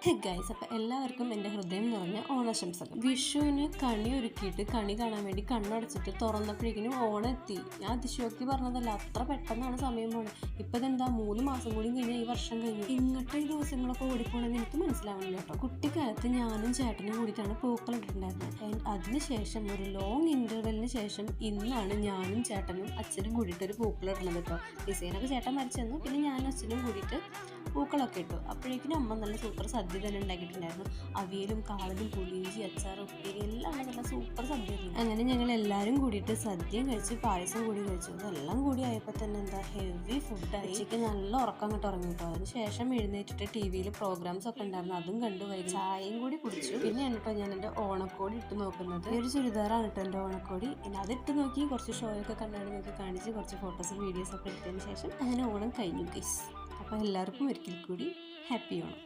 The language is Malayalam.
ഹേ ഗൈസ്, അപ്പോൾ എല്ലാവർക്കും എൻ്റെ ഹൃദയം നിറഞ്ഞ ഓണാശംസകൾ. വിഷുവിന് കണി ഒരുക്കിയിട്ട് കണി കാണാൻ വേണ്ടി കണ്ണടച്ചിട്ട് തുറന്നപ്പോഴേക്കിനും ഓണം എത്തി. ഞാൻ അതിശയോക്തി പറഞ്ഞതല്ല, അത്ര പെട്ടെന്നാണ് സമയം പോണത്. ഇപ്പം ഇതെന്താ 3 മാസം കൂടി കഴിഞ്ഞാൽ ഈ വർഷം കഴിഞ്ഞു. ഇങ്ങോട്ട് ഈ ദിവസങ്ങളൊക്കെ ഓടിപ്പോണെന്ന് എനിക്ക് മനസ്സിലാവുന്നില്ല കേട്ടോ. കുട്ടിക്കാലത്ത് ഞാനും ചേട്ടനും കൂടിയിട്ടാണ് പൂക്കൾ ഇട്ടിട്ടുണ്ടായിരുന്നത്. അതിനുശേഷം ഒരു ലോങ് ഇൻ്റർവെല്ലിന് ശേഷം ഇന്നാണ് ഞാനും ചേട്ടനും അച്ഛനും കൂടിയിട്ട് ഒരു പൂക്കൾ ഇടുന്നത് കേട്ടോ. ഡിസൈനൊക്കെ ചേട്ടൻ വരച്ചു തന്നു, പിന്നെ ഞാനും അച്ഛനും കൂടിയിട്ട് പൂക്കളൊക്കെ ഇട്ടു. അപ്പോഴേക്കിനും അമ്മ നല്ല സൂപ്പർ സദ്യ തന്നെ ഉണ്ടാക്കിയിട്ടുണ്ടായിരുന്നു. അവിയലും കാളനും പുളിയിഞ്ചി അച്ചാറും ഉപ്പേരി എല്ലാം നല്ല സൂപ്പർ സദ്യ. അങ്ങനെ ഞങ്ങൾ എല്ലാവരും കൂടിയിട്ട് സദ്യയും കഴിച്ച് പായസം കൂടി കഴിച്ചു. ഇതെല്ലാം കൂടി ആയപ്പോൾ തന്നെ എന്താ ഹെവി ഫുഡായി. ഉച്ചയ്ക്ക് നല്ല ഉറക്കം അങ്ങോട്ട് ഉറങ്ങി കേട്ടോ. അതിന് ശേഷം എഴുന്നേറ്റിട്ട് ടി വിയിൽ പ്രോഗ്രാംസ് ഒക്കെ ഉണ്ടായിരുന്നു, അതും കണ്ടു വൈകി ചായയും കൂടി കുടിച്ചു. പിന്നെയാണ് കേട്ടോ ഞാൻ എൻ്റെ ഓണക്കോടി ഇട്ട് നോക്കുന്നത്. ഈ ഒരു ചുരിദാറാണ് കേട്ടോ എൻ്റെ ഓണക്കോടി. പിന്നെ അതിട്ട് നോക്കി കുറച്ച് ഷോയൊക്കെ കണ്ണാടി നോക്കി കാണിച്ച് കുറച്ച് ഫോട്ടോസും വീഡിയോസൊക്കെ എടുത്തതിന് ശേഷം അങ്ങനെ ഓണം കഴിഞ്ഞു ഗൈസ്. അപ്പോൾ എല്ലാവർക്കും ഒരിക്കൽ കൂടി ഹാപ്പി ഓണം.